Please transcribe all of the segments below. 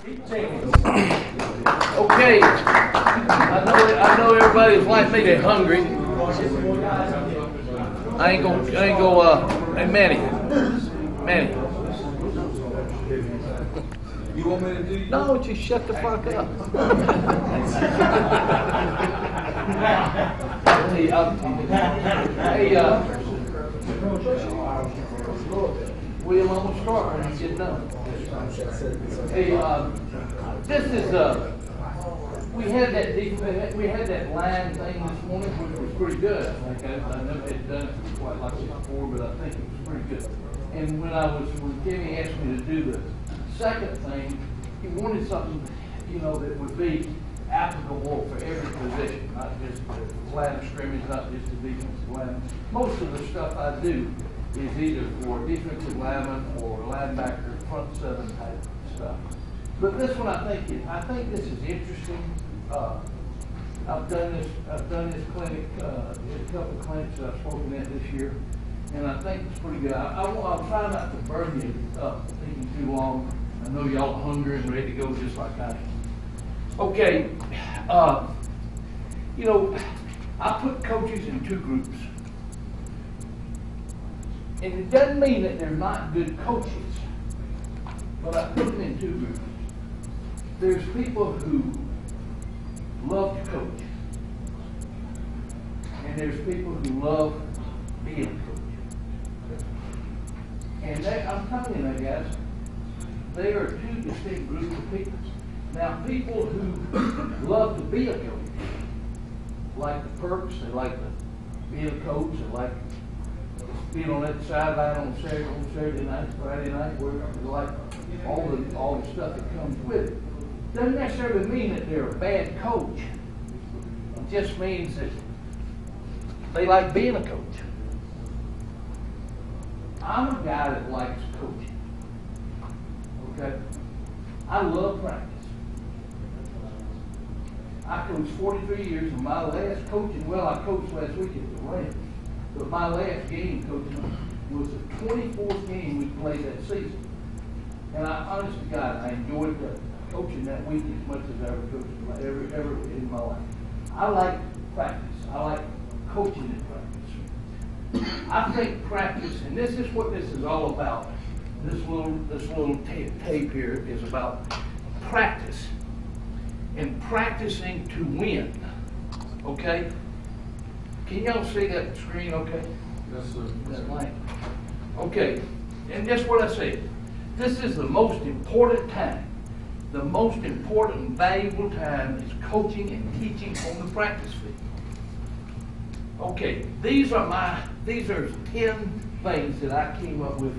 Okay, I know everybody's like me, they're hungry. I ain't go, hey Manny. You want me to do? No, just shut the fuck up. William, I'm gonna start when you get done. Hey, this is we had that line thing this morning, which was pretty good. I never had done it quite like this before, but I think it was pretty good. And when Kenny asked me to do the second thing, he wanted something, that would be applicable for every position, not just the line of scrimmage, not just the defensive lineman. Most of the stuff I do is either for defensive lineman or linebacker, front seven type stuff. But this one, I think this is interesting. I've done this clinic, a couple of clinics that I've spoken at this year, and I think it's pretty good. I'll try not to burn you up thinking too long. I know y'all are hungry and ready to go just like I am. Okay, I put coaches in two groups. And it doesn't mean that they're not good coaches, but I put them in two groups. There's people who love to coach, and there's people who love being a coach. And I'm telling you now, guys, they are two distinct groups of people. Now, people who love to be a coach, like the perks, they like to be a coach, they like being on that sideline on Saturday night, Friday night, where they like all the stuff that comes with it. Doesn't necessarily mean that they're a bad coach. It just means that they like being a coach. I'm a guy that likes coaching. Okay? I love practice. I coached 43 years, and my last coaching, I coached last week at the Rams, but my last game coaching was the 24th game we played that season. And honest to God, I enjoyed coaching that week as much as I ever coached ever in my life. I like practice. I like coaching in practice. I think practice, and this is what this is all about. This little tape here is about practice and practicing to win. Okay? Can y'all see that screen okay? Yes, sir. That light. Okay. And that's what I said. This is the most important time. The most important and valuable time is coaching and teaching on the practice field. Okay, these are 10 things that I came up with,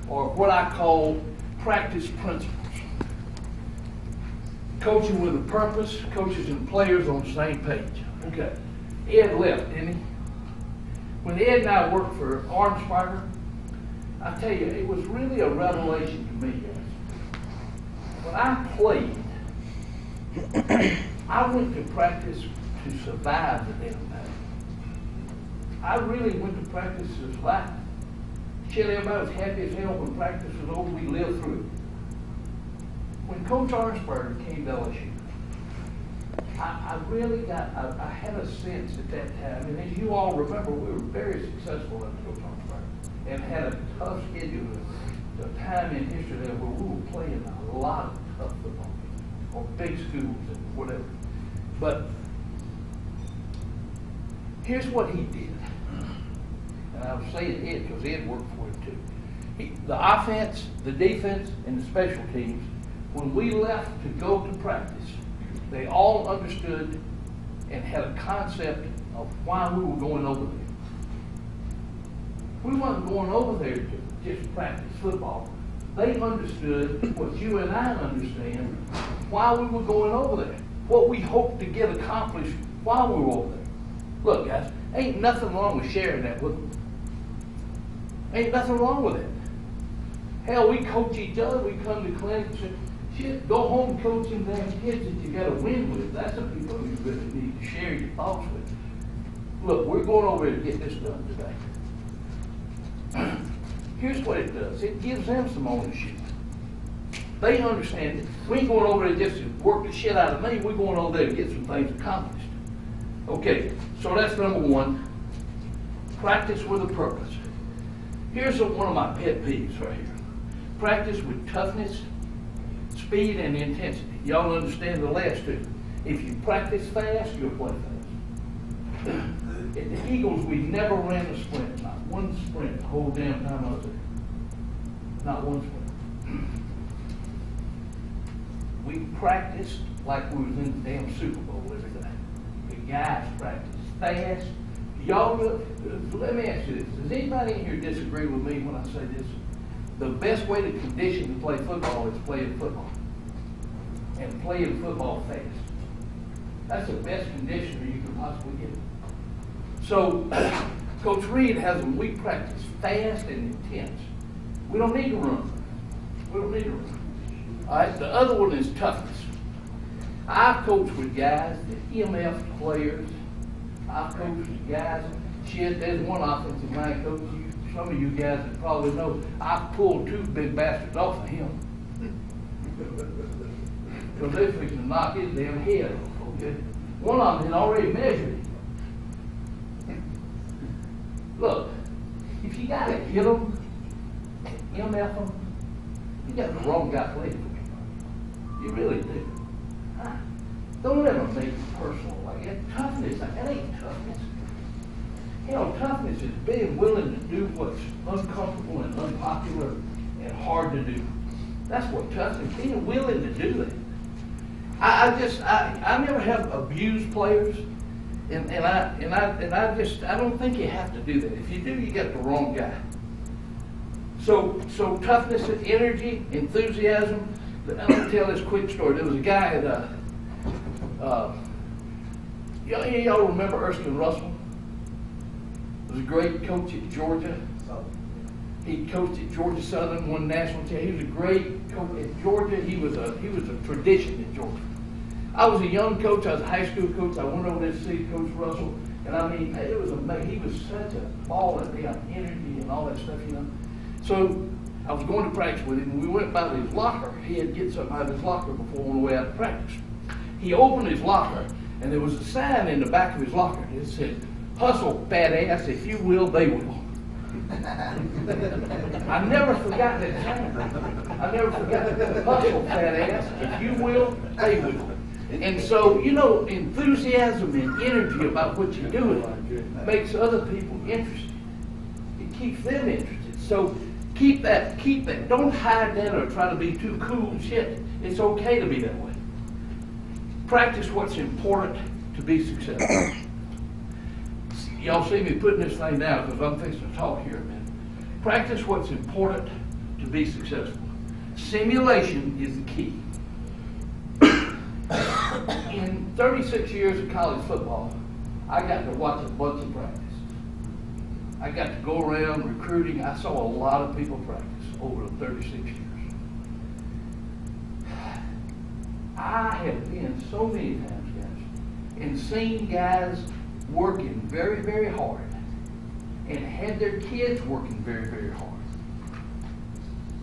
or what I call practice principles. Coaching with a purpose, coaches and players on the same page. Okay, Ed left, didn't he? When Ed and I worked for Arnsparger, I tell you, it was really a revelation to me, guys. When I played, I went to practice to survive the damn thing. I really went to practice to survive. Shit, everybody was happy as hell when practice was over. We lived through it. When Coach Arnsparger came to LSU, I really I had a sense at that time, and as you all remember, we were very successful under Coach Arnsparger and had a tough schedule. The time in history there where we were playing a lot of tough football games, or big schools and whatever. But here's what he did. And I was saying Ed because Ed worked for him too. The offense, the defense, and the special teams, when we left to go to practice, they all understood and had a concept of why we were going over there. We weren't going over there to just practice football. They understood what you and I understand, why we were going over there, what we hoped to get accomplished while we were over there. Look, guys, ain't nothing wrong with sharing that with them. Ain't nothing wrong with it. Hell, we coach each other. We come to clinics and shit, go home coaching damn kids that you got to win with. That's the people you really need to share your thoughts with. Look, we're going over to get this done today. Here's what it does. It gives them some ownership. They understand it. We ain't going over there just to work the shit out of me. We're going over there to get some things accomplished. Okay, so that's number one. Practice with a purpose. Here's one of my pet peeves right here. Practice with toughness, speed, and intensity. Y'all understand the last two. If you practice fast, you'll play fast. At the Eagles, we never ran a sprint. Not one sprint the whole damn time I was there. Not one sprint. We practiced like we was in the damn Super Bowl every day. The guys practice fast. Y'all, let me ask you this. Does anybody in here disagree with me when I say this? The best way to condition to play football is playing football. And playing football fast. That's the best conditioner you can possibly get. So, Coach Reed has them, we practice fast and intense. We don't need to run. We don't need to run. All right, the other one is toughness. I've coached with guys, the EMF players. I've coached with guys. Shit, there's one offensive line coach. Some of you guys that probably know, I pulled two big bastards off of him. Because they're fixing to knock his damn head off. Okay? One of them had already measured him. Look, if you got to hit them, MF them, you got the wrong guy playing for you. You really do. Huh? Don't ever make it personal like that. Toughness, that ain't toughness. Hell, toughness is being willing to do what's uncomfortable and unpopular and hard to do. That's what toughness is, being willing to do it. I never have abused players, and I don't think you have to do that. If you do, you got the wrong guy. So toughness, energy, enthusiasm. I'm gonna tell this quick story. There was a guy at y'all remember Erskine Russell? He was a great coach at Georgia. He coached at Georgia Southern, won national championship. He was a great coach at Georgia. He was a tradition at Georgia. I was a young coach. I was a high school coach. I went over there to see Coach Russell, and I mean, it was amazing. He was such a ball and energy and all that stuff, you know. So I was going to practice with him, and we went by his locker. He had to get something out of his locker before we went away out to practice. He opened his locker, and there was a sign in the back of his locker. It said, "Hustle, fat ass, if you will, they will." I never forgot that sign. I never forgot that. Hustle, fat ass, if you will, they will. And so, you know, enthusiasm and energy about what you're doing makes other people interested. It keeps them interested. So keep that. Don't hide that or try to be too cool. Shit, it's okay to be that way. Practice what's important to be successful. Y'all see me putting this thing down because I'm fixing to talk here a minute. Practice what's important to be successful. Simulation is the key. In 36 years of college football, I got to watch a bunch of practice. I got to go around recruiting. I saw a lot of people practice over the 36 years. I have been so many times, guys, and seen guys working very, very hard and had their kids working very, very hard.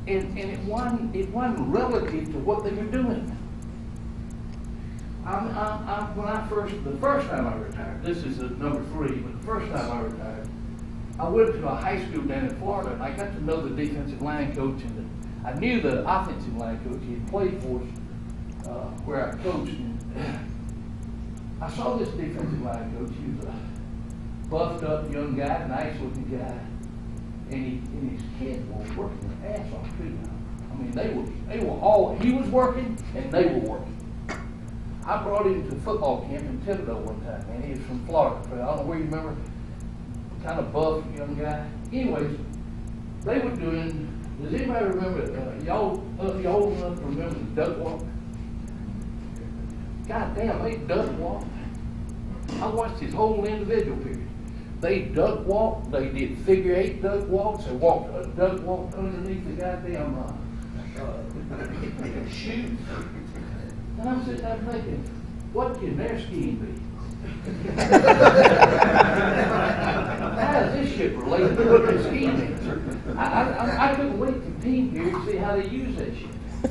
And it wasn't relative to what they were doing. The first time I retired, this is number 3, but the first time I retired, I went to a high school down in Florida, and I got to know the defensive line coach, and I knew the offensive line coach. He had played for us where I coached. And I saw this defensive line coach. He was a buffed up young guy, nice looking guy, and his kids were working their ass off too. I mean, they were all. He was working, and they were working. I brought him to football camp in Thibodeau one time, man. He was from Florida. I don't know where you remember, kind of buff young guy. Anyways, they were doing, does anybody remember, y'all old enough to remember the duck walk? God damn, they duck walk. I watched his whole individual period. They duck walked, they did figure 8 duck walks, they walked a duck walk underneath the goddamn chute. And I'm sitting there thinking, what can their scheme be? How is this shit related to what their scheme is? I couldn't wait for the team here to see how they use that shit.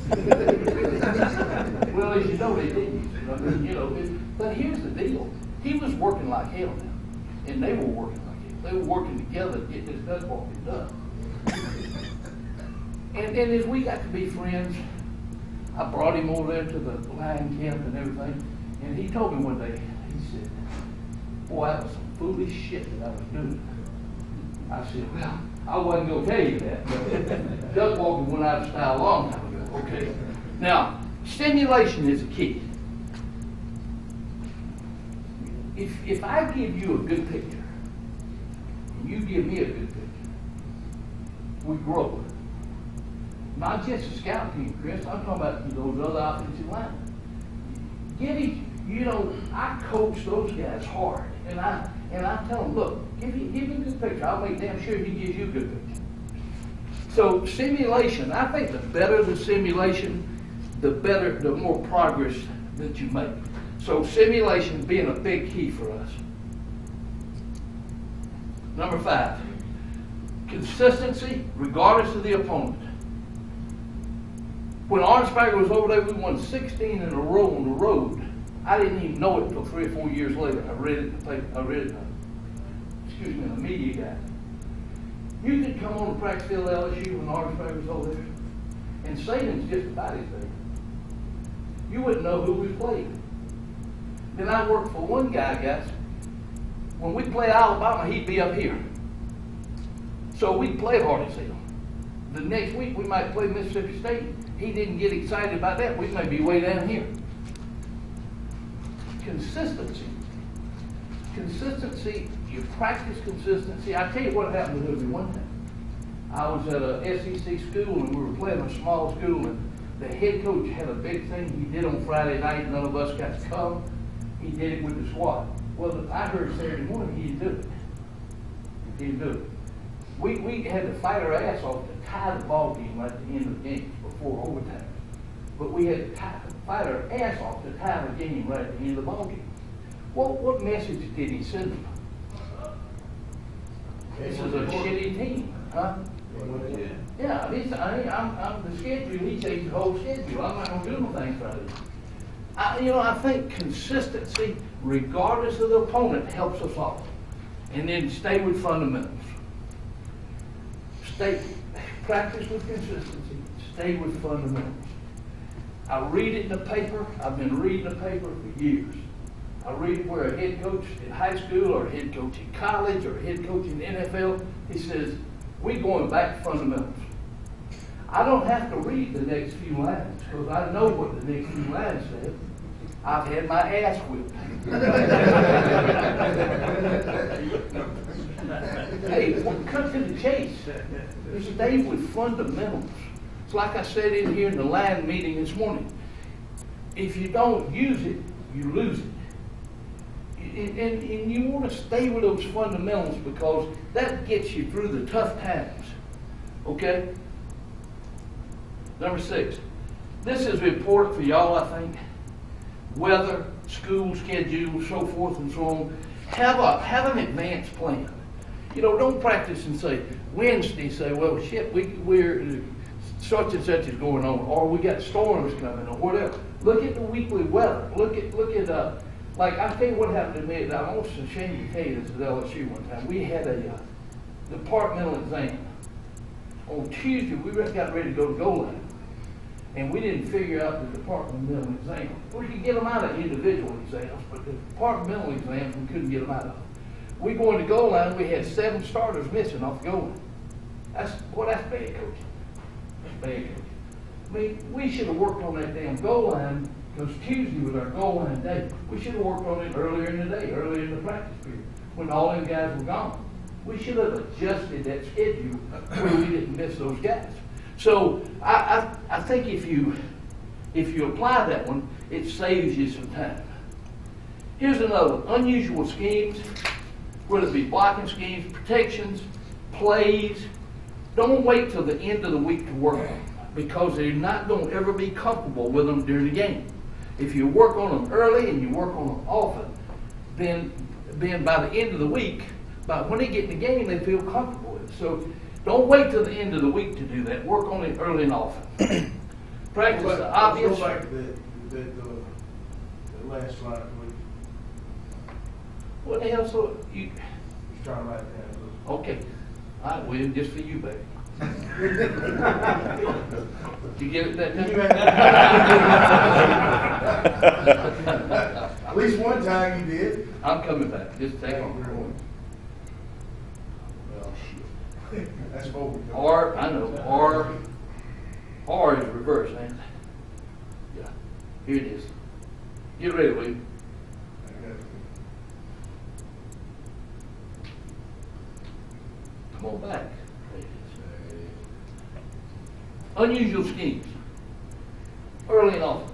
Well, as you know, they didn't use it. I mean, you know, but here's the deal. He was working like hell now, and they were working like hell. They were working together to get this duck walking done. And as we got to be friends, I brought him over there to the lion camp and everything, and he told me one day, he said, boy, that was some foolish shit that I was doing. I said, well, I wasn't going to tell you that, but duck walking went out of style a long time ago, okay? Now, stimulation is the key. If I give you a good picture, and you give me a good picture, we grow. Not just a scout team, Chris. I'm talking about those other offensive linemen. I coach those guys hard, and I tell them, look, give me a good picture. I'll make damn sure he gives you a good picture. So simulation, I think the better the simulation, the more progress that you make. So simulation being a big key for us. Number 5, consistency regardless of the opponent. When Orangeburg was over there, we won 16 in a row on the road. I didn't even know it until 3 or 4 years later. I read it in the paper. I read it in the media guide. You could come on the practice field at LSU when Orangeburg was over there, and Saban's just about his there. You wouldn't know who we played. Then I worked for one guy, guys. When we played Alabama, he'd be up here. So we'd play hard as hell. The next week, we might play Mississippi State. He didn't get excited about that. We may be way down here. Consistency. Consistency, you practice consistency. I tell you what happened with me one time. I was at a SEC school, and we were playing a small school, and the head coach had a big thing he did on Friday night. None of us got to come. He did it with the squad. Well, I heard Saturday morning he didn't do it. He didn't do it. We had to fight our ass off to tie the ball game at the end of the game before overtime. But we had to fight our ass off to tie the game right at the end of the ball game. Well, what message did he send them? This is a shitty team, huh? Yeah, I'm the schedule. He takes the whole schedule. I'm not going to do no things Friday. I think consistency, regardless of the opponent, helps us all. And then stay with fundamentals. Practice with consistency. Stay with fundamentals. I read it in the paper. I've been reading the paper for years. I read it where a head coach in high school or a head coach in college or a head coach in the NFL, he says, we're going back to fundamentals. I don't have to read the next few lines because I know what the next few lines say. I've had my ass whipped. Hey, cut to the chase. Stay with fundamentals. It's like I said in here in the line meeting this morning. If you don't use it, you lose it. And you want to stay with those fundamentals because that gets you through the tough times. Okay? Number 6. This is important for y'all, I think. Weather, school schedule, so forth and so on. Have an advanced plan. Don't practice and say, Wednesday, say, well, shit, we're such and such is going on, or we got storms coming, or whatever. Look at the weekly weather. Look at like, I'll tell you what happened to me. I'm almost ashamed to tell you this at LSU one time. We had a departmental exam. On Tuesday, we got ready to go to goal line. And we didn't figure out the departmental exam. We could get them out of individual exams, but the departmental exams, we couldn't get them out of. We go into goal line, we had 7 starters missing off the goal line. That's bad coaching. That's bad coaching. I mean, we should have worked on that damn goal line because Tuesday was our goal line day. We should have worked on it earlier in the day, earlier in the practice period, when all them guys were gone. We should have adjusted that schedule where we didn't miss those guys. So I think if you apply that one, it saves you some time. Here's another one. Unusual schemes, whether it be blocking schemes, protections, plays. Don't wait till the end of the week to work on them because they're not going to ever be comfortable with them during the game. If you work on them early and you work on them often, then by the end of the week, when they get in the game, they feel comfortable with it. So don't wait till the end of the week to do that. Work on it early and often. Practice the Let's obvious. go back to the last slide, please. What the hell, so you, Just trying to write it down. okay. All right, William, just for you, baby. Did you get it that time? At least one time you did. I'm coming back. Just take on. Well, shit. That's what we do. R, I know. R is reverse, ain't it? Yeah. Here it is. Get ready, William. Come on back. Unusual schemes. Early and often.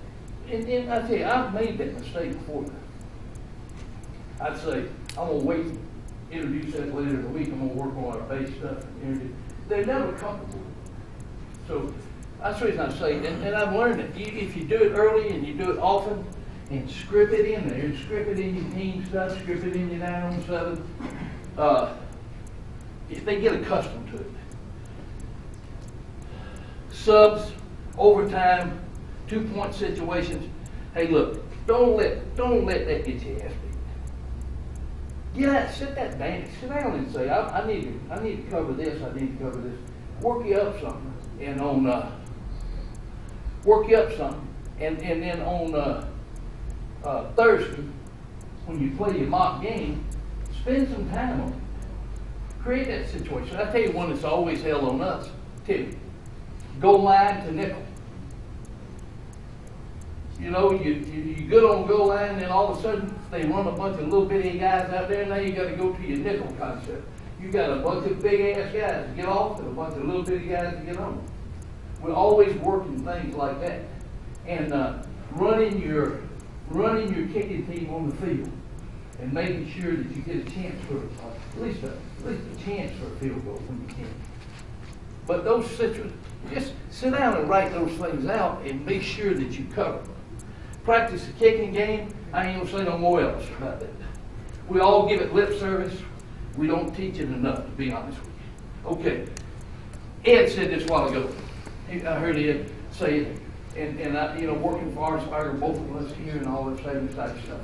And I tell you, I've made that mistake before. I'd say, I'm going to wait and introduce that later in the week. I'm going to work on our base stuff. They're never comfortable. So that's the reason I say, and I've learned that if you do it early and you do it often, and script it in there, script it in your team stuff, script it in your 9-on-7, if they get accustomed to it. Subs, overtime, 2-point situations. Hey, look, don't let that get your ass beat. Get out, sit down and say, I need to cover this. I need to cover this. Work you up something, and and then on Thursday, when you play your mock game, spend some time on it. Create that situation. I tell you one that's always held on us, too. Goal line to nickel. You know, you good on goal line, and then all of a sudden they run a bunch of little bitty guys out there, and now you got to go to your nickel concept. You got a bunch of big ass guys to get off, and a bunch of little bitty guys to get on. We're always working things like that, and running your kicking team on the field, and making sure that you get a chance for at least a chance for a field goal when you can. But those situations, just sit down and write those things out and make sure that you cover them. Practice the kicking game. I ain't gonna say no more else about that. We all give it lip service. We don't teach it enough, to be honest with you. Okay. Ed said this a while ago. I heard Ed say it, and I, working for Arnsparger, both of us here and all this same type of stuff.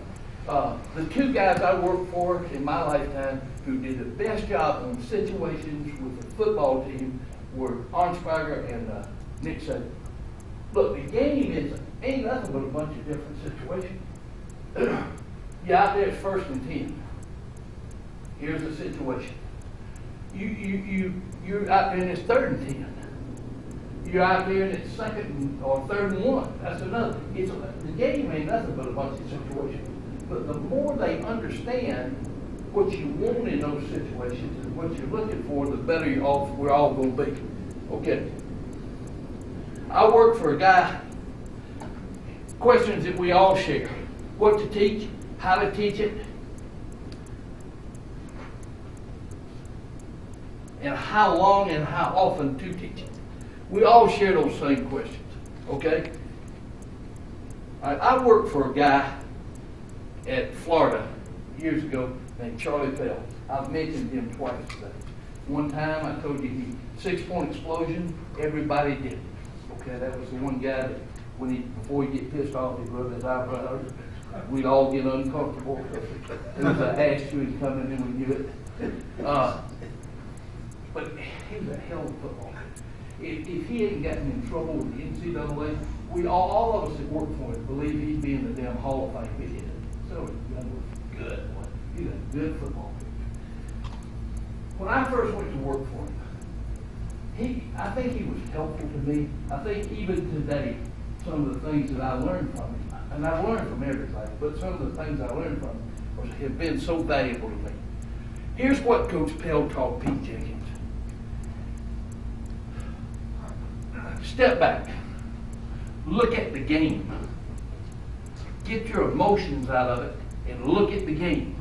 The two guys I worked for in my lifetime who did the best job on situations with the football team were Arnsparger and Nick Saban. Look, the game ain't nothing but a bunch of different situations. You're out there, it's 1st and 10. Here's the situation. You're out there and it's 3rd and 10. You're out there and it's 2nd or 3rd and 1. That's another. The game ain't nothing but a bunch of situations. But the more they understand what you want in those situations and what you're looking for, the better we're all going to be. Okay. I work for a guy. Questions that we all share: what to teach, how to teach it, and how long and how often to teach it. We all share those same questions. Okay. I worked for a guy at Florida years ago named Charlie Pell. I've mentioned him twice today. One time I told you he 6-point explosion, everybody did it. Okay, that was the one guy that before he get pissed off, he'd rub his eyebrows. We'd all get uncomfortable. There was an ash to him coming and we knew it. But he was a hell of a football player. If he hadn't gotten in trouble with the NCAA, we all of us that worked for him believe he'd be in the damn Hall of Fame. He did. So he was good. He was a good football player. When I first went to work for him, I think he was helpful to me. I think even today, some of the things that I learned from him, and I learned from everybody, but some of the things I learned from him have been so valuable to me. Here's what Coach Pell taught Pete Jenkins. Step back. Look at the game. Get your emotions out of it and look at the game.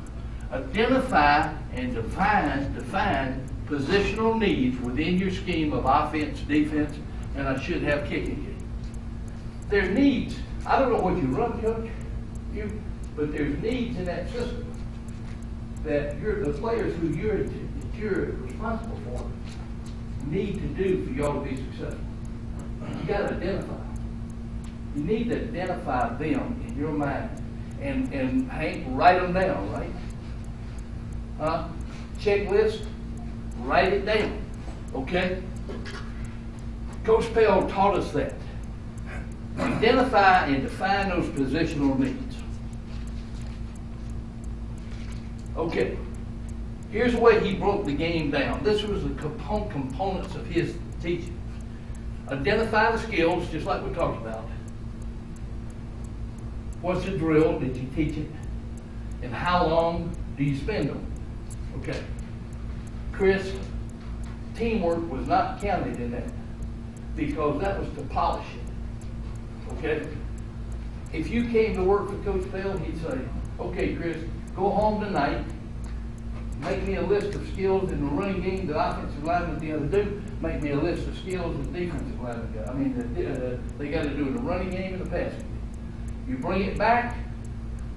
Identify and define positional needs within your scheme of offense, defense, and I should have kicking game. There's needs. I don't know what you run, Coach, but there's needs in that system that the players who you're responsible for need to do for y'all to be successful. You got to identify. You need to identify them in your mind and Hank, write them down, right? Checklist, write it down, okay? Coach Pell taught us that. Identify and define those positional needs. Okay, here's the way he broke the game down. This was the components of his teaching. Identify the skills, just like we talked about. What's the drill? Did you teach it? And how long do you spend on it? Okay. Chris, teamwork was not counted in that because that was to polish it. Okay? If you came to work for Coach Bell, he'd say, okay, Chris, go home tonight, make me a list of skills in the running game the offensive linemen got to do, make me a list of skills the defensive linemen got. I mean, they got to do in the running game and the passing game. You bring it back,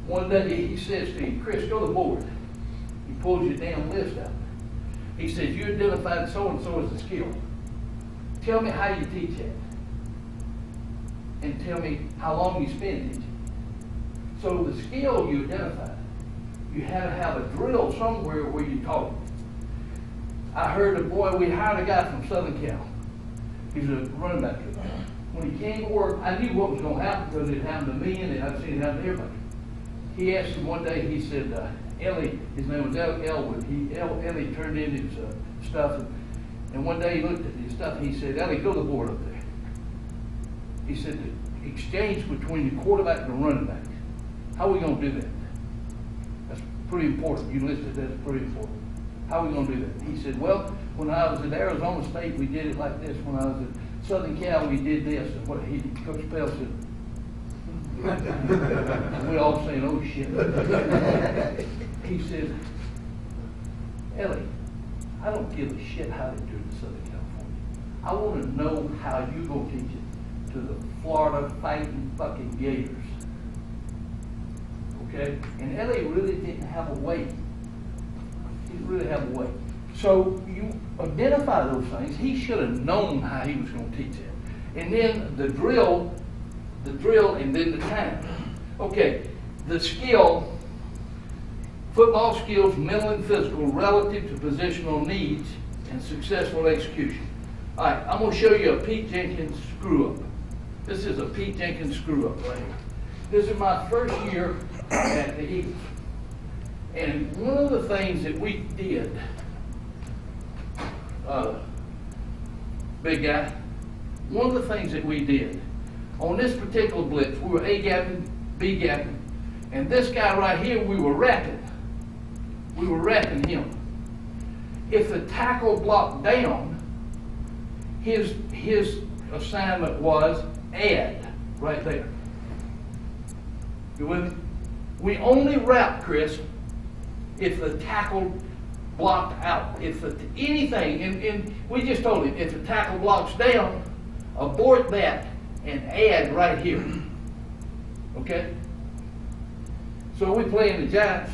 one day he says to you, Chris, go to the board. He pulls your damn list out. He says, you identified so-and-so as a skill. Tell me how you teach that. And tell me how long you spend teaching. So the skill you identified, you had to have a drill somewhere where you taught it. I heard we hired a guy from Southern Cal. He's a running back. When he came to work, I knew what was going to happen because it happened to me and I'd seen it happen to everybody. He asked him one day, he said, Ellie, his name was Elwood. Ellie turned in his stuff, and one day he looked at his stuff and he said, Ellie, go to the board up there. He said, the exchange between the quarterback and the running back. How are we going to do that? That's pretty important. You listed that's pretty important. How are we going to do that? He said, well, when I was at Arizona State, we did it like this. When I was at Southern Cal, we did this. And what Coach Pell said, we all saying, oh shit. He said, Ellie, I don't give a shit how they do it in Southern California. I want to know how you go teach it to the Florida fighting fucking Gators. Okay? And Ellie really didn't have a way. He didn't really have a way. So you identify those things. He should have known how he was going to teach it. And then the drill, and then the time. Okay, the skill, football skills, mental and physical, relative to positional needs and successful execution. All right, I'm going to show you a Pete Jenkins screw up. This is a Pete Jenkins screw up right here. This is my first year at the Eagles. And one of the things that we did, big guy, one of the things that we did on this particular blitz, we were A-gapping, B-gapping, and this guy right here, we were wrapping. We were wrapping him. If the tackle blocked down, his assignment was add right there. You with me? We only wrap, Chris, if the tackle blocked out. If anything, and we just told him, if the tackle blocks down, abort that and add right here. Okay? So we play in the Giants.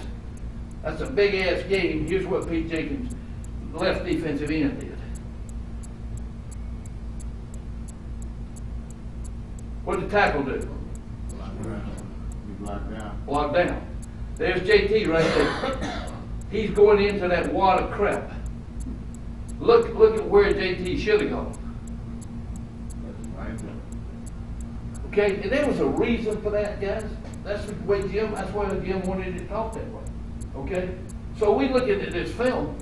That's a big ass game. Here's what Pete Jenkins, left defensive end, did. What did the tackle do? Block down. Block down. There's JT right there. He's going into that wad of crap. Look at where JT should have gone. Okay, and there was a reason for that, guys. That's the way that's why Jim wanted to talk that way. Okay? So we look at this film.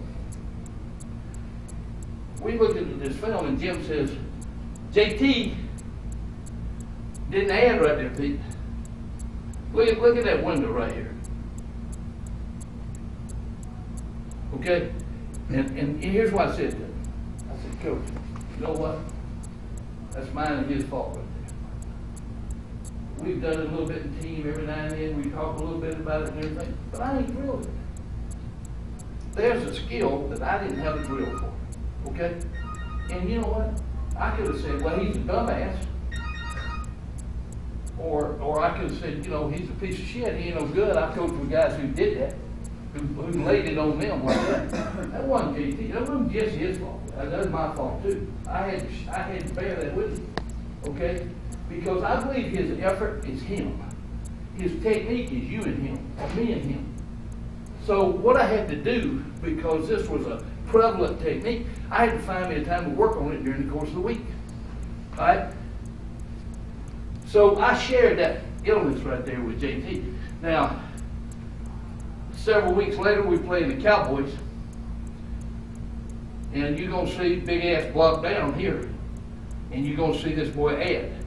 We look at this film and Jim says, JT didn't add right there, Pete. Look at that window right here. Okay? And here's what I said to him. I said, Coach, you know what? That's mine and his fault right there. We've done it a little bit in team every now and then. We talk a little bit about it and everything. But I ain't drilled it. There's a skill that I didn't have a drill for. Okay? And you know what? I could have said, well, he's a dumbass. Or I could have said, you know, he's a piece of shit. He ain't no good. I coached with guys who did that, who laid it on them like that. That wasn't JT. That wasn't just his fault. That was my fault too. I had to bear that with him. Okay? Because I believe his effort is him. His technique is you and him, or me and him. So what I had to do, because this was a prevalent technique, I had to find me a time to work on it during the course of the week. All right? So I shared that illness right there with JT. Now, several weeks later, we played the Cowboys. And you're going to see big ass block down here. And you're going to see this boy Ed.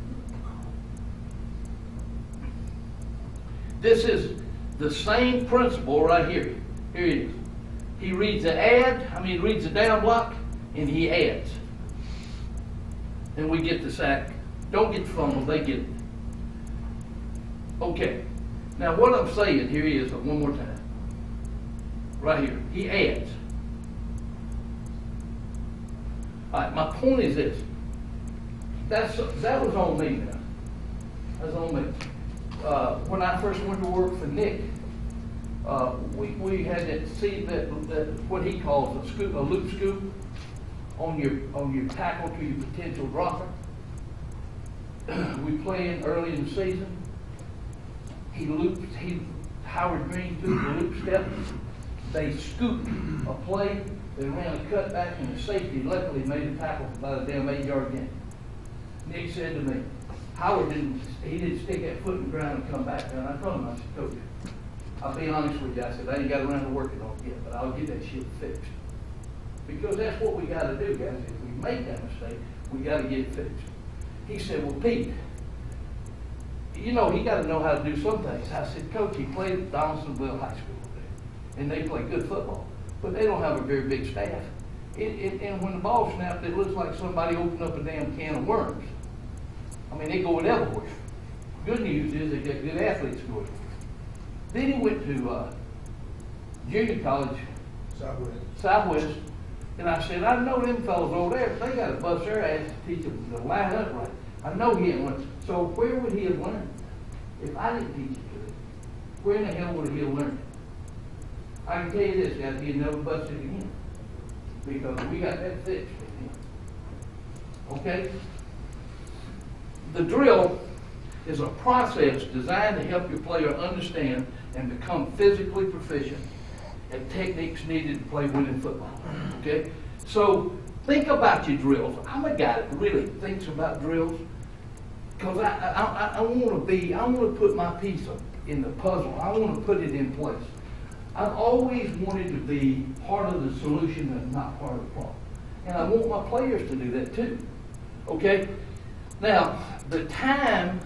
This is the same principle right here. Here it is. He reads he reads the down block, and he adds. And we get the sack. Don't get the fumble, they get it. Okay. Now what I'm saying, here he is one more time. Right here. He adds. All right, my point is this. That was on me now. That's on me. When I first went to work for Nick, we had that what he calls a loop scoop on your tackle to your potential dropper. We played early in the season. Howard Green took the loop step. They scooped a play. They ran a cutback, and the safety luckily made a tackle for about a damn 8-yard gain. Nick said to me, Howard didn't stick that foot in the ground and come back. And I told him, I said, Coach, I'll be honest with you. I said, I ain't got around to working on it yet, but I'll get that shit fixed. Because that's what we got to do, guys. If we make that mistake, we got to get it fixed. He said, well, Pete, you know, he got to know how to do some things. I said, Coach, he played at Donaldsonville High School there, and they play good football, but they don't have a very big staff. And when the ball snapped, it looks like somebody opened up a damn can of worms. I mean, they go everywhere. Good news is they got good athletes going. Then he went to junior college, Southwest, and I said, I know them fellas over there, they got to bust their ass to teach them to line up right. I know he ain't learned. So where would he have learned if I didn't teach it to him? Where in the hell would he have learned it? I can tell you this, guys, he'd never busted again. Because we got that fixed with him. Okay? The drill is a process designed to help your player understand and become physically proficient at techniques needed to play winning football. Okay? So think about your drills. I'm a guy that really thinks about drills because I want to put my piece in the puzzle. I want to put it in place. I've always wanted to be part of the solution and not part of the problem. And I want my players to do that too. Okay? Now, the time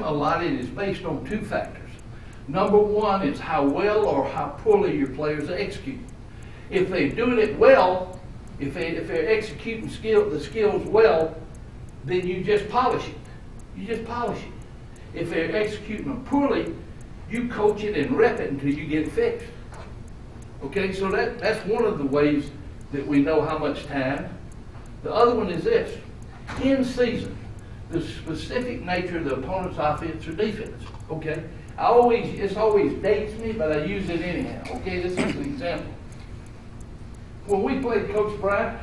allotted is based on two factors. Number one is how well or how poorly your players are executing. If they're doing it well, if they're executing the skills well, then you just polish it. You just polish it. If they're executing them poorly, you coach it and rep it until you get it fixed. Okay, so that's one of the ways that we know how much time. The other one is this. In season, the specific nature of the opponent's offense or defense. Okay? It always dates me, but I use it anyhow. Okay, this is an example. When we played Coach Bryant,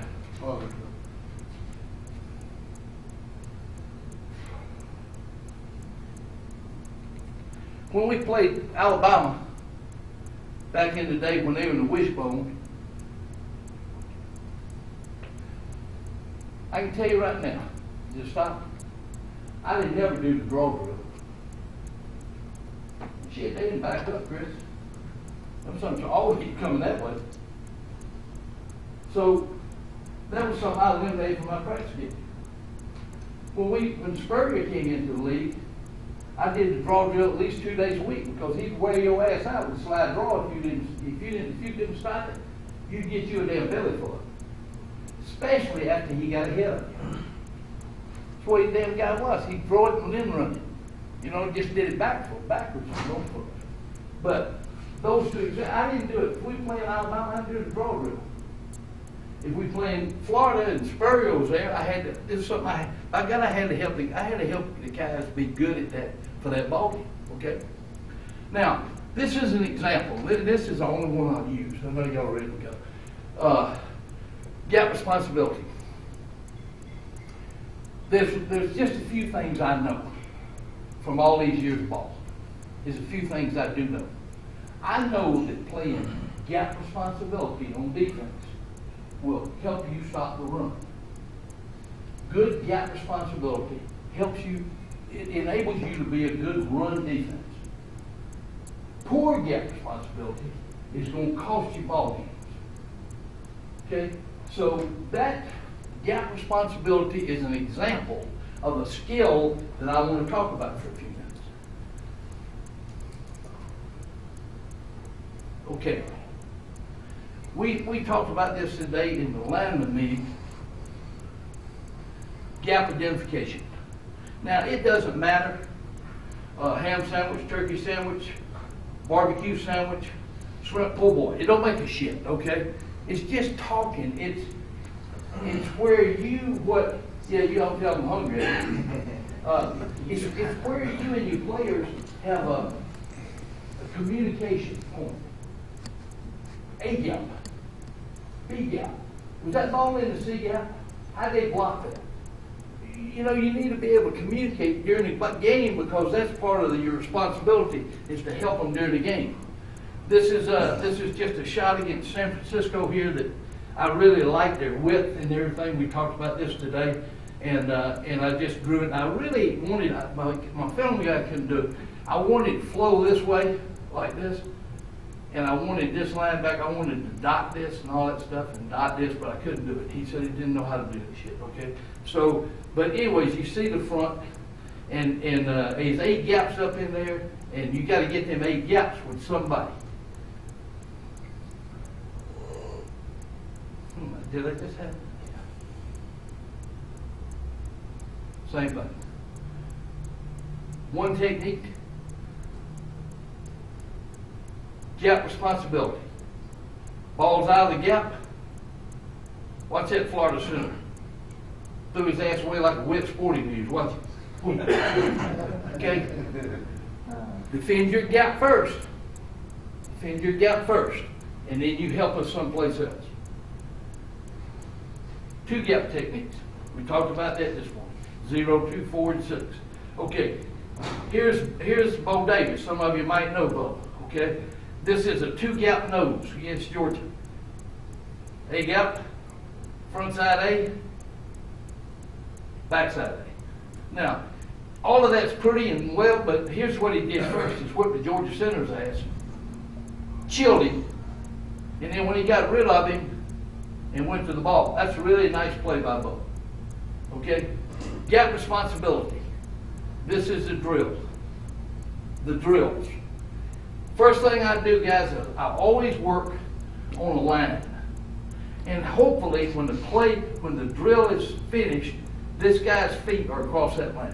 when we played Alabama back in the day when they were in the wishbone, I can tell you right now, just stop. I didn't never do the draw drill. Shit, they didn't back up, Chris. Them sons always keep coming that way. So that was something I eliminated from my practice getting. When Spurrier came into the league, I did the draw drill at least 2 days a week because he'd wear your ass out with a slide draw if you couldn't stop it. You'd get you a damn belly full of it. Especially after he got ahead of you. That's what the damn guy was. He'd throw it and then run it. You know, just did it backwards and going for it. But those two, I didn't do it. If we play in Alabama, I didn't do the draw drill. If we play in Florida and Spurrier was there, I had to do something. I had to help the guys be good at that for that ball game. Okay. Now, this is an example. This is the only one I'll use. I know y'all ready to go. Gap responsibility. there's just a few things I know from all these years of ball. There's a few things I do know. I know that playing gap responsibility on defense will help you stop the run. Good gap responsibility helps you, it enables you to be a good run defense. Poor gap responsibility is going to cost you ball games. Okay? So that gap responsibility is an example of a skill that I want to talk about for a few minutes. Okay. We talked about this today in the lineman meeting. Gap identification. Now, it doesn't matter. Ham sandwich, turkey sandwich, barbecue sandwich, shrimp po' boy. It don't make a shit, okay? It's just talking. It's where you don't tell them hungry. It's where you and your players have a communication point. A gap, B gap. Was that ball in the C gap? How did they block that? You know, you need to be able to communicate during the game because that's part of your responsibility is to help them during the game. This is just a shot against San Francisco here that I really like their width and everything. We talked about this today, and I just drew it. I really wanted my film guy couldn't do it. I wanted to flow this way like this, and I wanted this line back. I wanted to dot this and all that stuff and dot this, but I couldn't do it. He said he didn't know how to do that shit. Okay, so but anyways, you see the front, and there's 8 gaps up in there, and you got to get them 8 gaps with somebody. Did I just have? Same thing. One technique. Gap responsibility. Ball's out of the gap. Watch that Florida center. Threw his ass away like a wet sporting news. Watch it. Okay? Defend your gap first. Defend your gap first. And then you help us someplace else. 2 gap techniques. We talked about that this morning. 0, 2, 4, and 6. Okay. Here's Bo Davis. Some of you might know Bo. Okay. This is a 2 gap nose against Georgia. A gap, front side A, back side A. Now, all of that's pretty and well, but here's what he did first. He whipped the Georgia center's ass, chilled him, and then when he got rid of him, and went to the ball. That's a really nice play by Bo. Okay? Gap responsibility. This is the drill. The drills. First thing I do, guys, is I always work on a line. And hopefully when the drill is finished, this guy's feet are across that line.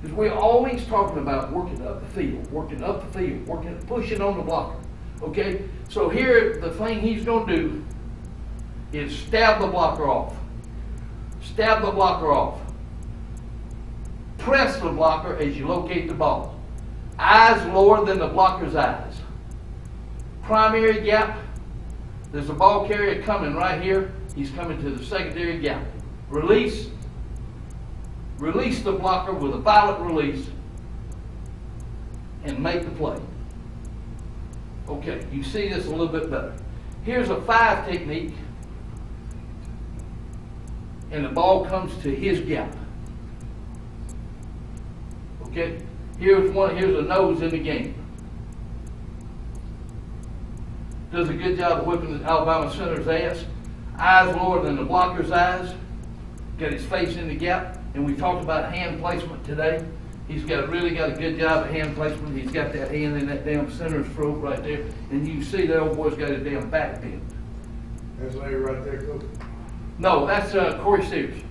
Because we're always talking about working up the field, pushing on the blocker. Okay? So here, the thing he's going to do is stab the blocker off. Stab the blocker off. Press the blocker as you locate the ball. Eyes lower than the blocker's eyes. Primary gap. There's a ball carrier coming right here. He's coming to the secondary gap. Release. Release the blocker with a violent release and make the play. Okay, you see this a little bit better. Here's a 5 technique. And the ball comes to his gap. Okay? Here's a nose in the game. Does a good job of whipping the Alabama center's ass. Eyes lower than the blocker's eyes. Got his face in the gap. And we talked about hand placement today. He's really got a good job of hand placement. He's got that hand in that damn center's throat right there. And you can see that old boy's got his damn back bent. That's Larry right there, Coach. No, that's Corey Sears.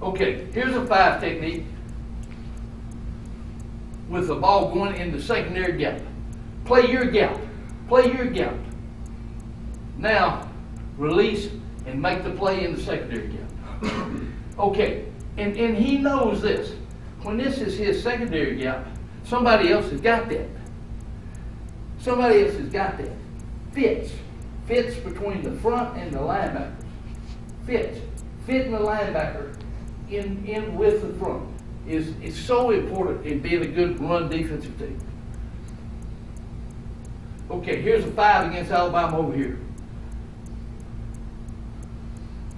Okay, here's a 5 technique with the ball going in the secondary gap. Play your gap. Play your gap. Now, release and make the play in the secondary gap. Okay, and he knows this. When this is his secondary gap, somebody else has got that. Somebody else has got that. Fits between the front and the linebackers. fitting the linebacker in with the front is so important in being a good run defensive team. Okay, here's a 5 against Alabama over here.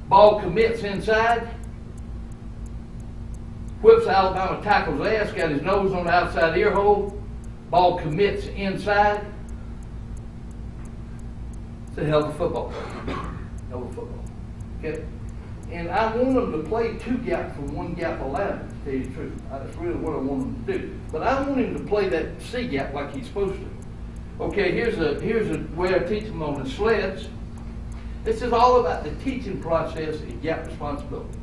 Ball commits inside. Whips Alabama tackle's ass, got his nose on the outside ear hole. Ball commits inside. It's a hell of a football. Hell of a football. Okay? And I want them to play 2 gap from 1 gap alignment, to tell you the truth. That's really what I want them to do. But I want him to play that C gap like he's supposed to. Okay, here's a way I teach them on the sleds. This is all about the teaching process and gap responsibility.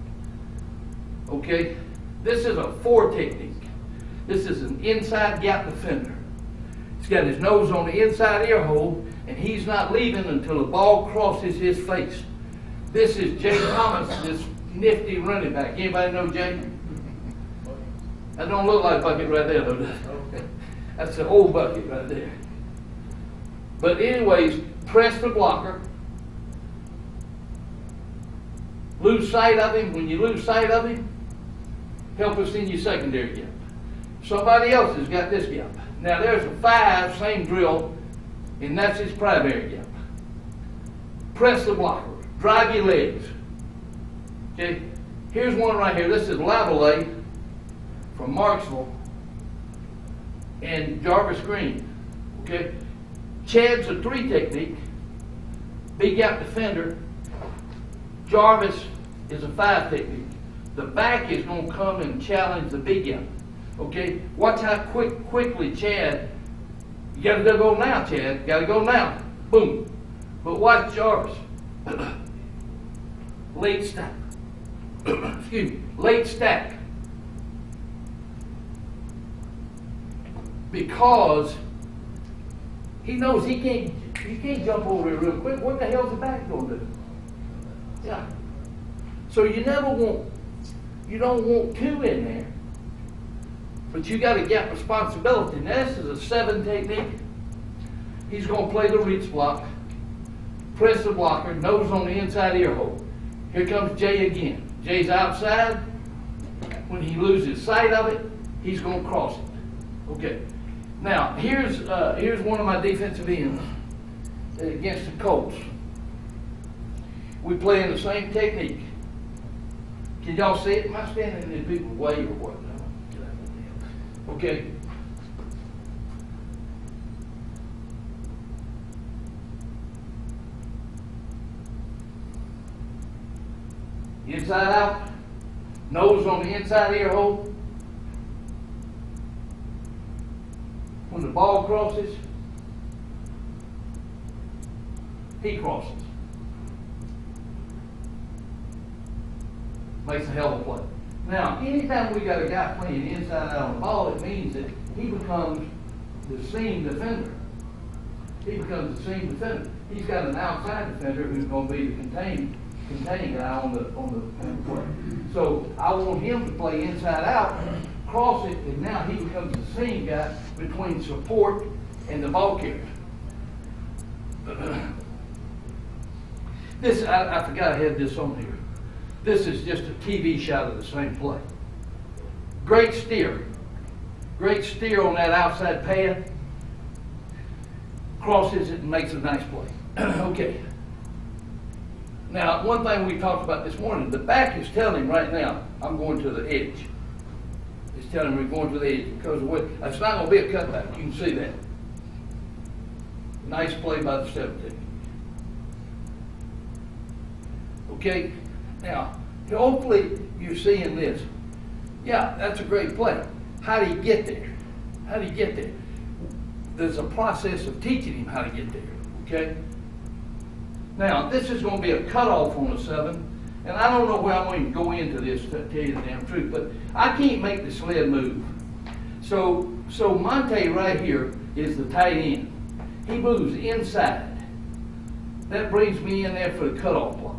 Okay? This is a 4 technique. This is an inside gap defender. He's got his nose on the inside ear hole, and he's not leaving until the ball crosses his face. This is Jay Thomas, this nifty running back. Anybody know Jay? That don't look like Bucket right there, though, does it? That's the old Bucket right there. But anyways, press the blocker. Lose sight of him. When you lose sight of him, help us in your secondary gap. Somebody else has got this gap. Now there's a 5, same drill, and that's his primary gap. Press the blocker. Drive your legs. Okay? Here's one right here. This is Lavallee from Marksville and Jarvis Green. Okay? Chad's a 3 technique. Big gap defender. Jarvis is a 5 technique. The back is going to come and challenge the big gap. Okay? Watch how quickly Chad, you got to go now, Chad. Got to go now. Boom. But watch Jarvis. Late stack. Excuse me. Late stack. Because he knows he can't jump over it real quick. What the hell's the back going to do? Yeah. So you don't want 2 in there. But you got to get responsibility. Now this is a 7 technique. He's going to play the reach block, press the blocker, nose on the inside ear hole. Here comes Jay again. Jay's outside. When he loses sight of it, he's going to cross it. Okay. Now here's one of my defensive ends against the Colts. We play in the same technique. Can y'all see it? Am I standing in people's way or what? Okay. Inside out, nose on the inside ear hole. When the ball crosses, he crosses. Makes a hell of a play. Now, anytime we got a guy playing inside out on the ball, it means that he becomes the seam defender. He becomes the seam defender. He's got an outside defender who's going to be the containing guy on the play. So I want him to play inside out, cross it, and now he becomes the seam guy between support and the ball carrier. This, I forgot I had this on here. This is just a TV shot of the same play. Great steer. Great steer on that outside pad. Crosses it and makes a nice play. Okay. Now, one thing we talked about this morning, the back is telling him right now, I'm going to the edge. It's telling him we're going to the edge because of what, it's not going to be a cutback. You can see that. Nice play by the 17. Okay. Now, hopefully you're seeing this. Yeah, that's a great play. How do you get there? How do you get there? There's a process of teaching him how to get there, okay? Now, this is going to be a cutoff on a 7, and I don't know where I'm going to go into this to tell you the damn truth, but I can't make the sled move. So Monte right here is the tight end. He moves inside. That brings me in there for the cutoff block.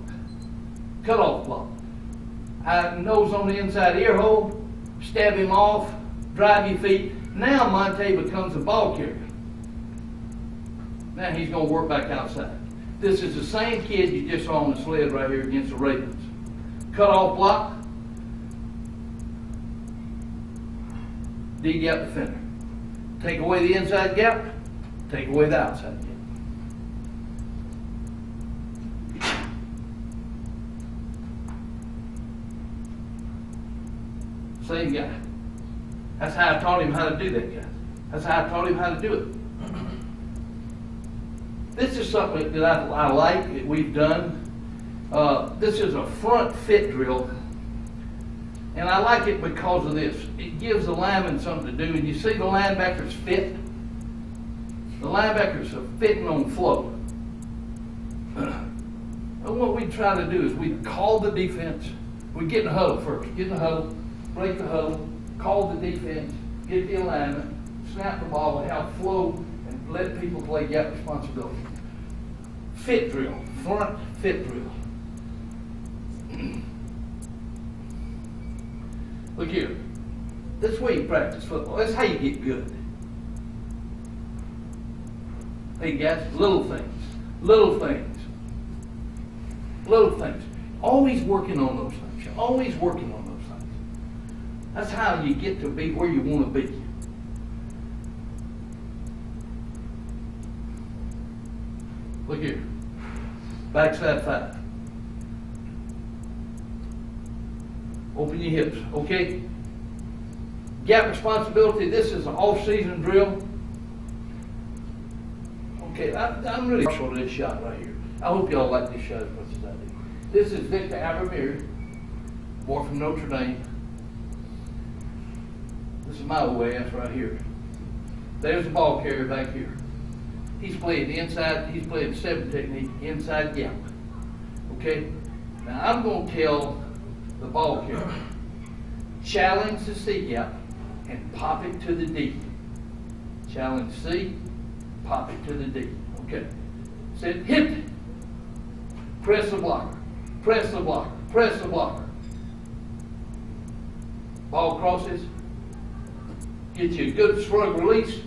Cutoff block. I nose on the inside ear hole, stab him off, drive your feet. Now Monte becomes a ball carrier. Now he's going to work back outside. This is the same kid you just saw on the sled right here against the Ravens. Cut off block. D gap defender. Take away the inside gap. Take away the outside gap. Same guy. That's how I taught him how to do that, guys. That's how I taught him how to do it. This is something that I like that we've done. This is a front fit drill. And I like it because of this. It gives the lineman something to do. And you see the linebackers fit? The linebackers are fitting on flow. And what we try to do is we call the defense. We get in the huddle first. Get in the huddle, break the huddle, call the defense, get the alignment, snap the ball, and have flow, and let people play gap responsibility. Fit drill, front fit drill. Look here. This is where you practice football. That's how you get good. Hey guys, little things. Little things. Little things. Always working on those things. You're always working on those things. That's how you get to be where you want to be. Look here. Backside 5. Open your hips, okay? Gap responsibility, this is an off-season drill. Okay, I'm really partial to this shot right here. I hope y'all like this shot as much as I do. This is Victor Avermeer, boy from Notre Dame. This is my way ass right here. There's the ball carrier back here. He's playing the inside, he's playing 7 technique, inside gap. Okay? Now I'm going to tell the ball carrier, challenge the C gap and pop it to the D. Challenge C, pop it to the D. Okay. Said hit it. Press the blocker. Press the blocker. Press the blocker. Ball crosses. Get you a good shrug release.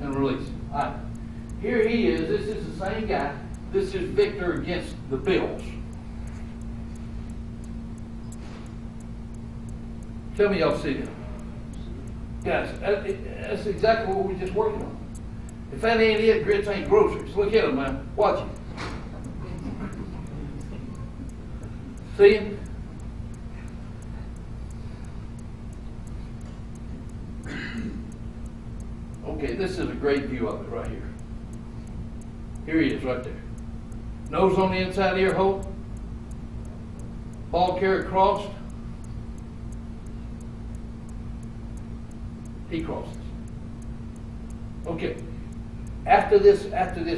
And release. All right. Here he is. This is the same guy. This is Victor against the Bills. Tell me y'all see it. Guys, that's exactly what we're just working on. If that ain't it, grits ain't groceries. Look at them, man. Watch it. See it? Okay, this is a great view of it right here. Here he is right there. Nose on the inside ear hole. Ball carrier crossed. He crosses. Okay. After this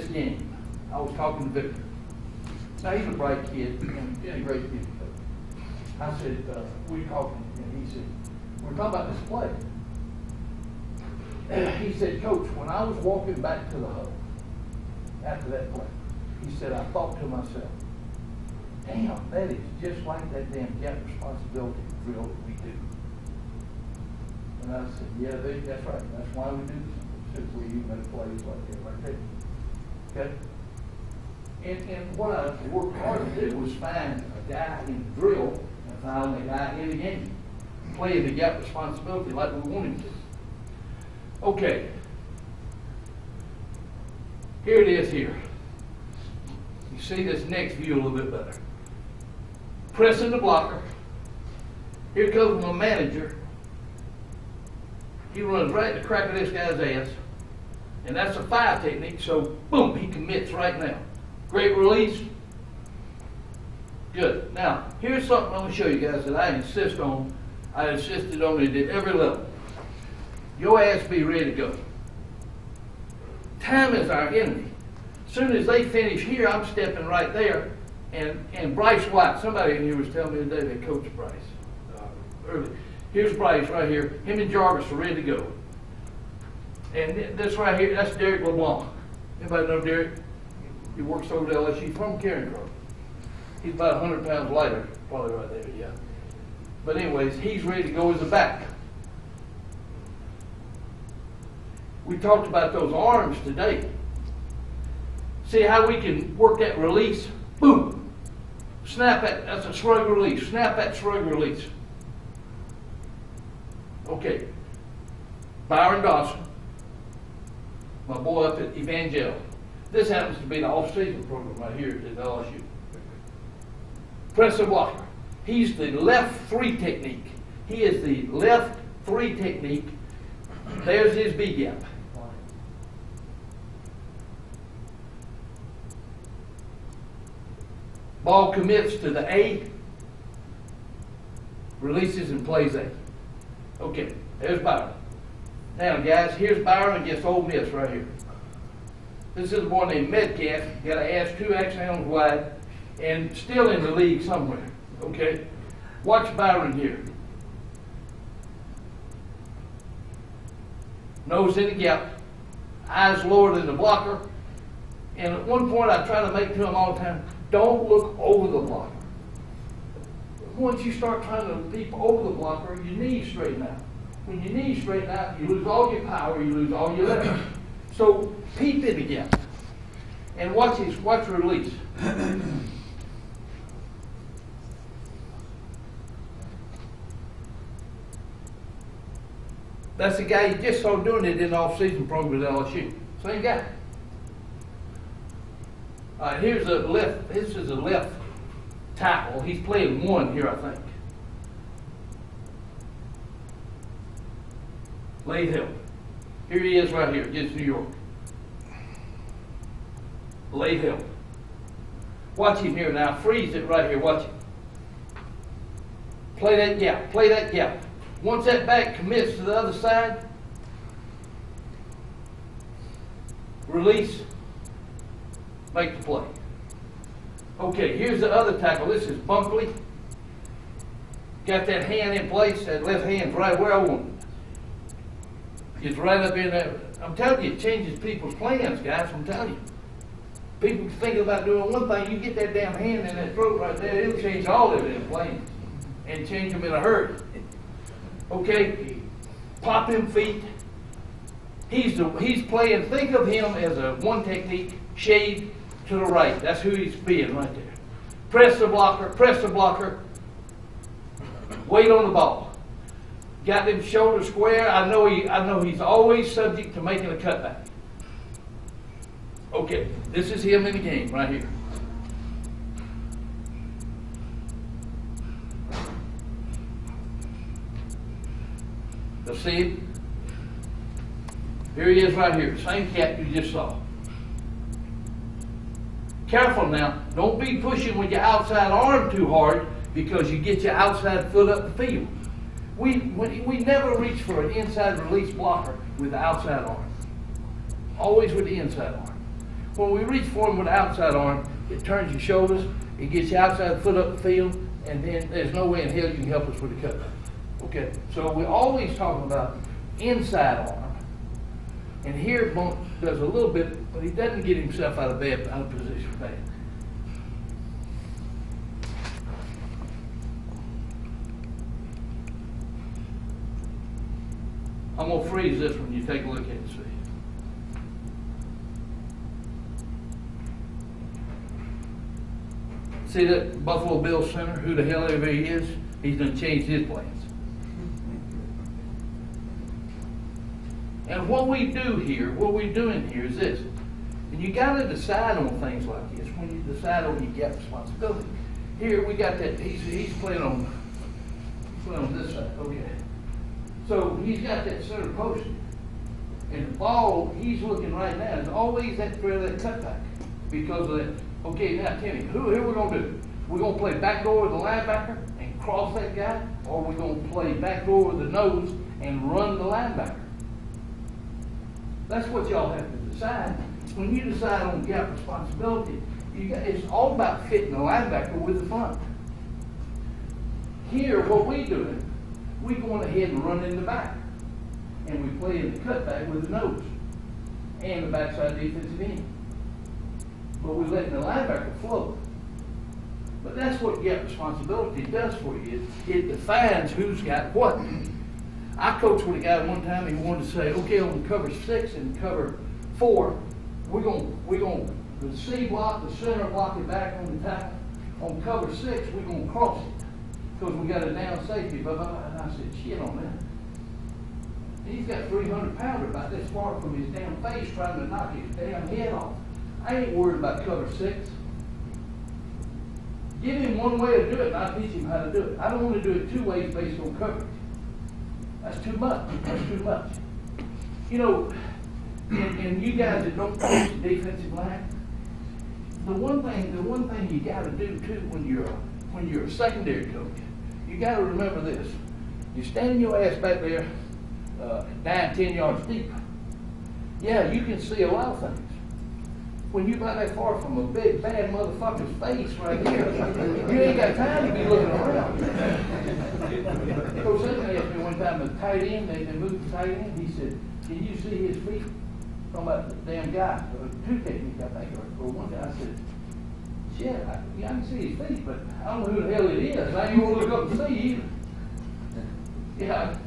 game, I was talking to Victor. Now he's a bright kid and a great kid. I said, we talking, and he said, we're talking about this play. And he said, Coach, when I was walking back to the huddle after that play, he said, I thought to myself, damn, that is just like that damn gap responsibility drill that we do. And I said, yeah, that's right. That's why we do this. Since we make plays like that right there. Okay? And what I worked hard to do was find a guy in the drill and find a guy in the game. Playing the gap responsibility like we want him to. Okay. Here it is here. You see this next view a little bit better. Pressing the blocker. Here comes my manager. He runs right in the crack of this guy's ass. And that's a 5 technique, so boom, he commits right now. Great release. Good. Now, here's something I'm going to show you guys that I insist on. I insisted on it at every level. Your ass be ready to go. Time is our enemy. As soon as they finish here, I'm stepping right there. And Bryce White, somebody in here was telling me today they coached Bryce early. Here's Bryce right here. Him and Jarvis are ready to go. And this right here, that's Derek LeBlanc. Anybody know Derek? He works over at LSU from Carencro. He's about 100 pounds lighter, probably right there, yeah. But anyways, he's ready to go as a back. We talked about those arms today. See how we can work that release? Boom. Snap that. That's a shrug release. Snap that shrug release. Okay. Byron Dawson, my boy up at Evangel. This happens to be the off-season program right here at LSU. Press and blocker. He's the left 3 technique. He is the left 3 technique. There's his B gap. Ball commits to the A, releases and plays A. Okay, there's Byron. Now, guys, here's Byron against Ole Miss right here. This is a boy named Metcalf. Got an ass 2 axons wide and still in the league somewhere. Okay? Watch Byron here. Nose in the gap, eyes lower than the blocker. And at one point I try to make to him all the time, don't look over the blocker. Once you start trying to leap over the blocker, your knees straighten out. When your knees straighten out, you lose all your power, you lose all your leverage. So peep in the gap and watch release. That's the guy you just saw doing it in the off-season program at LSU. Same guy. All right, here's a left. This is a left tackle. He's playing 1 here, I think. Late help. Here he is right here against New York. Late help. Watch him here now. Freeze it right here. Watch him. Play that gap. Play that gap. Once that back commits to the other side, release, make the play. Okay, here's the other tackle. This is Bunkley. Got that hand in place. That left hand's right where I want it. It's right up in there. I'm telling you, it changes people's plans, guys. I'm telling you. People thinking about doing one thing, you get that damn hand in that throat right there, it'll change all of their plans and change them in a hurry. Okay, pop him feet. He's playing. Think of him as a 1 technique, shade to the right. That's who he's being right there. Press the blocker. Press the blocker. Wait on the ball. Got them shoulder square. I know he's always subject to making a cutback. Okay, this is him in the game right here. Let's see him. Here he is right here. Same cat you just saw. Careful now. Don't be pushing with your outside arm too hard because you get your outside foot up the field. We never reach for an inside release blocker with the outside arm. Always with the inside arm. When we reach for him with the outside arm, it turns your shoulders, it gets your outside foot up the field, and then there's no way in hell you can help us with the cutback. Okay, so we're always talking about inside arm. And here Bunk does a little bit, but he doesn't get himself out of position bad. I'm going to freeze this when you take a look at it and see. See that Buffalo Bills center, who the hell ever he is? He's done changed his plans. And what we do here, what we're doing here is this. And you got to decide on things like this when you decide on your gap responsibility. Here we got that, he's playing on this side, okay. So he's got that center post. And the ball he's looking right now is always that thread of that cutback. Because of that. Okay, now Timmy, here we're going to do? We're going to play backdoor with the linebacker and cross that guy, or we're going to play backdoor with the nose and run the linebacker. That's what y'all have to decide. When you decide on gap responsibility, it's all about fitting the linebacker with the front. Here, what we doing, we going ahead and run in the back. And we play in the cutback with the nose and the backside defensive end. But we're letting the linebacker float. But that's what gap responsibility does for you. It defines who's got what. I coached with a guy one time. He wanted to say, okay, on cover 6 and cover 4, we're going to the C block, the center block it back on the top. On cover 6, we're going to cross it because we got a down safety. And I said, shit on that. He's got 300 pounder about this far from his damn face trying to knock his damn head off. I ain't worried about cover 6. Give him one way to do it and I'll teach him how to do it. I don't want to do it 2 ways based on coverage. That's too much. That's too much. You know, and you guys that don't coach the defensive line, the one thing you got to do too when you're a secondary coach, you got to remember this: you're standing your ass back there, 9-10 yards deep. Yeah, you can see a lot of things. When you're about that far from a big bad motherfucker's face right here, you ain't got time to be looking around. Coach Sutton asked me one time, the tight end, they moved the tight end. He said, "Can you see his feet?" Talking about the damn guy, 2 technique, I think, or one guy. I said, "Shit, I can see his feet, but I don't know who the hell it is. I ain't gonna look up and see either." Yeah,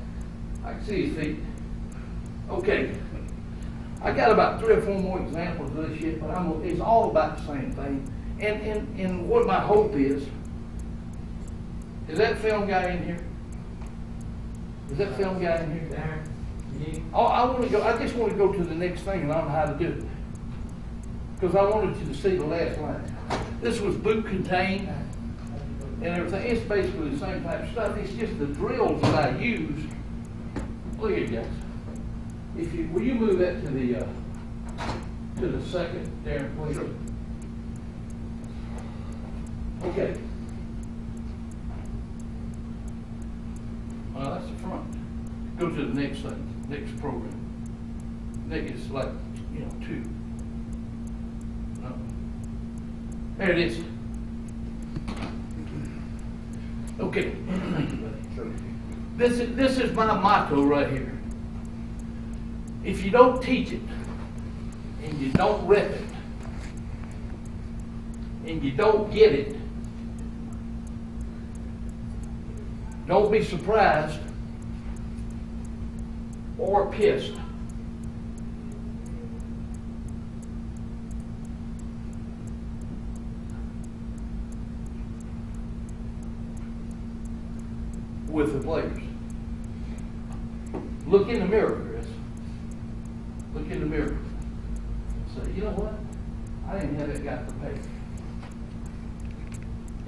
I can see his feet. Okay, I got about 3 or 4 more examples of this shit, but it's all about the same thing. And what my hope is that film guy in here? Is that film guy in here? There. Oh, I just want to go to the next thing and I don't know how to do it. Because I wanted you to see the last line. This was boot contained and everything. It's basically the same type of stuff. It's just the drills that I use. Look at it, guys. Will you move that to the second, Darren, please? Okay. That's the front. Go to the next thing. Next program. Next is like, 2. There it is. Okay. This is my motto right here. If you don't teach it, and you don't rep it, and you don't get it, don't be surprised or pissed. With the players. Look in the mirror, Chris. Look in the mirror. Say, you know what? I didn't have that guy prepared.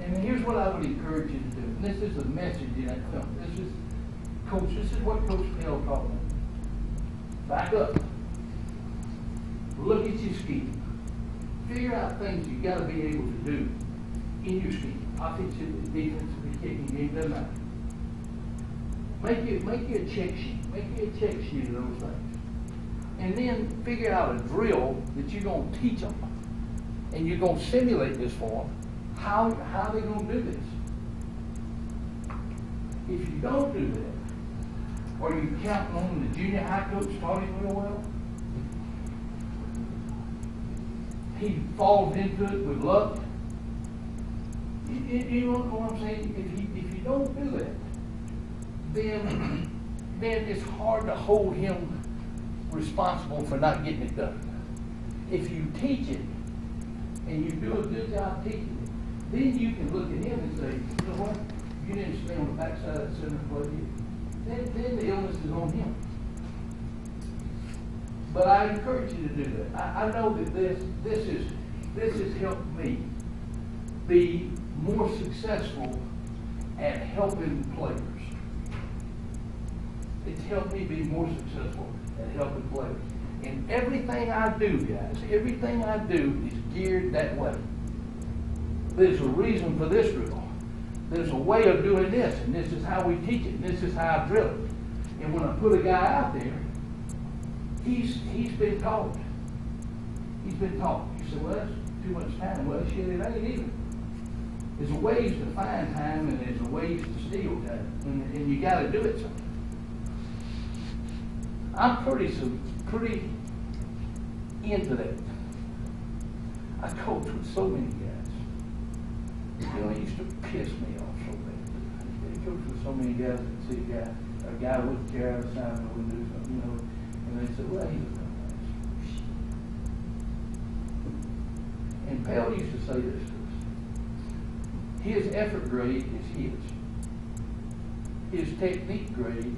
And here's what I would encourage you to do. And this is a message in that film. This is what Coach Pell taught me. Back up. Look at your scheme. Figure out things you got to be able to do in your scheme. Offensively, defensively, kicking game, doesn't matter. Make you a check sheet. Make you a check sheet of those things. And then figure out a drill that you're going to teach them. And you're going to simulate this for them. How are they going to do this? If you don't do that, or you're counting on the junior high coach taught him real well, he falls into it with luck. You know what I'm saying? If you don't do that, then it's hard to hold him responsible for not getting it done. If you teach it, and you do a good job teaching it, then you can look at him and say, you know what? You didn't stay on the backside of the center play here. Then the illness is on him. But I encourage you to do that. I know that this has helped me be more successful at helping players. It's helped me be more successful at helping players. And everything I do, guys, everything I do is geared that way. There's a reason for this drill. There's a way of doing this, and this is how we teach it, and this is how I drill it. And when I put a guy out there, he's been taught. He's been taught. You say, well, that's too much time. Well, shit, it ain't either. There's a ways to find time, and there's a ways to steal time, and you got to do it sometimes. I'm pretty into that. I coach with so many guys. You know, it used to piss me off so bad. I coach with so many guys that see a guy with a chair outside of the window, you know, and they say, well, he's a dumbass. Pell used to say this to us. His effort grade is his. His technique grade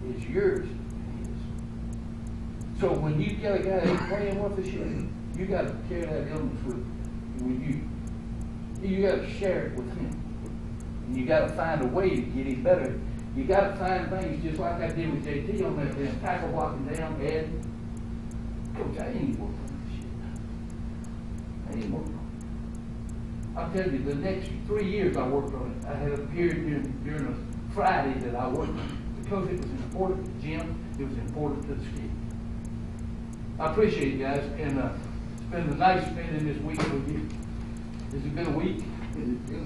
is yours and his. So when you got a guy that ain't playing worth a shit, you got to carry that illness with you. You got to share it with him. And you got to find a way to get him better. You got to find things just like I did with JT on that damn tackle blocking down, Ed. Coach, I ain't working on this shit. I ain't working on it. I'll tell you, the next 3 years I worked on it. I had a period during a Friday that I worked on it because it was important to the gym, it was important to the ski. I appreciate it, guys, and it's been nice spending this week with you. Has it been a week?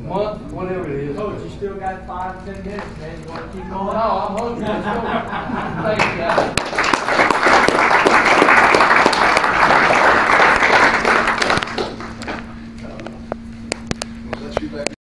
Month? Whatever it is. Coach, you still got 5-10 minutes, man. You want to keep going? No, I'm hungry. Let's go. Thanks, guys.